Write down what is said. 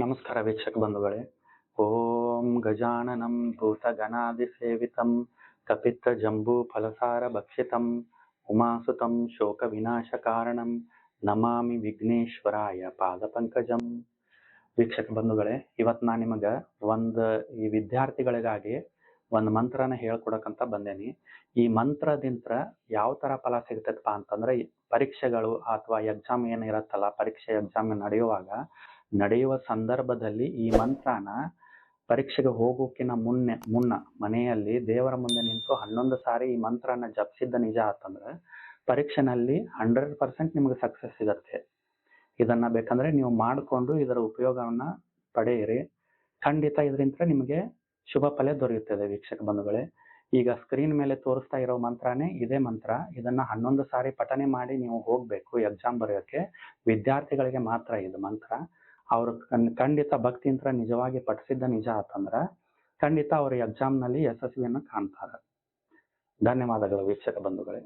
ನಮಸ್ಕಾರ ವೀಕ್ಷಕ ಬಂಧುಗಳೇ. ಓಂ ಗಜಾನನಂ ಭೂತಗಣಾಧಿಸೇವಿತಂ ಕಪಿತ್ತ ಜಂಬೂ ಫಲಸಾರ ಭಕ್ಷಿತಂ ಉಮಾಸುತಂ ಶೋಕ ವಿನಾಶ ಕಾರಣಂ ನಮಾಮಿ ವಿಘ್ನೇಶ್ವರಾಯ ಪಾದ ಪಂಕಜಂ. ವೀಕ್ಷಕ ಬಂಧುಗಳೇ, ಇವತ್ತು ನಾನು ನಿಮಗೆ ಈ ವಿದ್ಯಾರ್ಥಿಗಳಿಗಾಗಿ ಒಂದು ಮಂತ್ರನ ಹೇಳ್ಕೊಡಕಂತ ಬಂದೇನಿ. ಈ ಮಂತ್ರದಿಂದ ಯಾವ ತರ ಫಲ ಸಿಗ್ತೈತಪ್ಪ ಅಂತಂದ್ರೆ, ಪರೀಕ್ಷೆಗಳು ಅಥವಾ ಎಕ್ಸಾಮ್ ಏನಿರತ್ತಲ್ಲ, ಪರೀಕ್ಷೆ ಎಕ್ಸಾಮ್ ನಡೆಯುವ ಸಂದರ್ಭದಲ್ಲಿ ಈ ಮಂತ್ರನ ಪರೀಕ್ಷೆಗೆ ಹೋಗೋಕಿನ ಮುನ್ನ ಮನೆಯಲ್ಲಿ ದೇವರ ಮುಂದೆ ನಿಂತು 11 ಸಾರಿ ಈ ಮಂತ್ರನ ಜಪಿಸಿದ್ದ ನಿಜ ಆತಂದ್ರೆ ಪರೀಕ್ಷೆನಲ್ಲಿ 100% ನಿಮಗೆ ಸಕ್ಸಸ್ ಸಿಗತ್ತೆ. ಇದನ್ನ ಬೇಕಂದ್ರೆ ನೀವು ಮಾಡಿಕೊಂಡು ಇದರ ಉಪಯೋಗವನ್ನ ಪಡೆಯಿರಿ. ಖಂಡಿತ ಇದರಿಂದ ನಿಮಗೆ ಶುಭ ಫಲ ದೊರೆಯುತ್ತದೆ. ವೀಕ್ಷಕ ಬಂಧುಗಳೇ, ಈಗ ಸ್ಕ್ರೀನ್ ಮೇಲೆ ತೋರಿಸ್ತಾ ಇರೋ ಮಂತ್ರನೇ ಇದೇ ಮಂತ್ರ. ಇದನ್ನ 11 ಸಾರಿ ಪಠನೆ ಮಾಡಿ ನೀವು ಹೋಗ್ಬೇಕು ಎಕ್ಸಾಮ್ ಬರೆಯೋಕೆ. ವಿದ್ಯಾರ್ಥಿಗಳಿಗೆ ಮಾತ್ರ ಇದು ಮಂತ್ರ. ಅವರು ಖಂಡಿತ ಭಕ್ತಿಯಿಂದ ನಿಜವಾಗಿ ಪಠಿಸಿದ್ದ ನಿಜ ಆತಂದ್ರ ಖಂಡಿತ ಅವರು ಎಕ್ಸಾಮ್ ನಲ್ಲಿ ಯಶಸ್ವಿಯನ್ನು ಕಾಣ್ತಾರೆ. ಧನ್ಯವಾದಗಳು ವೀಕ್ಷಕ ಬಂಧುಗಳೇ.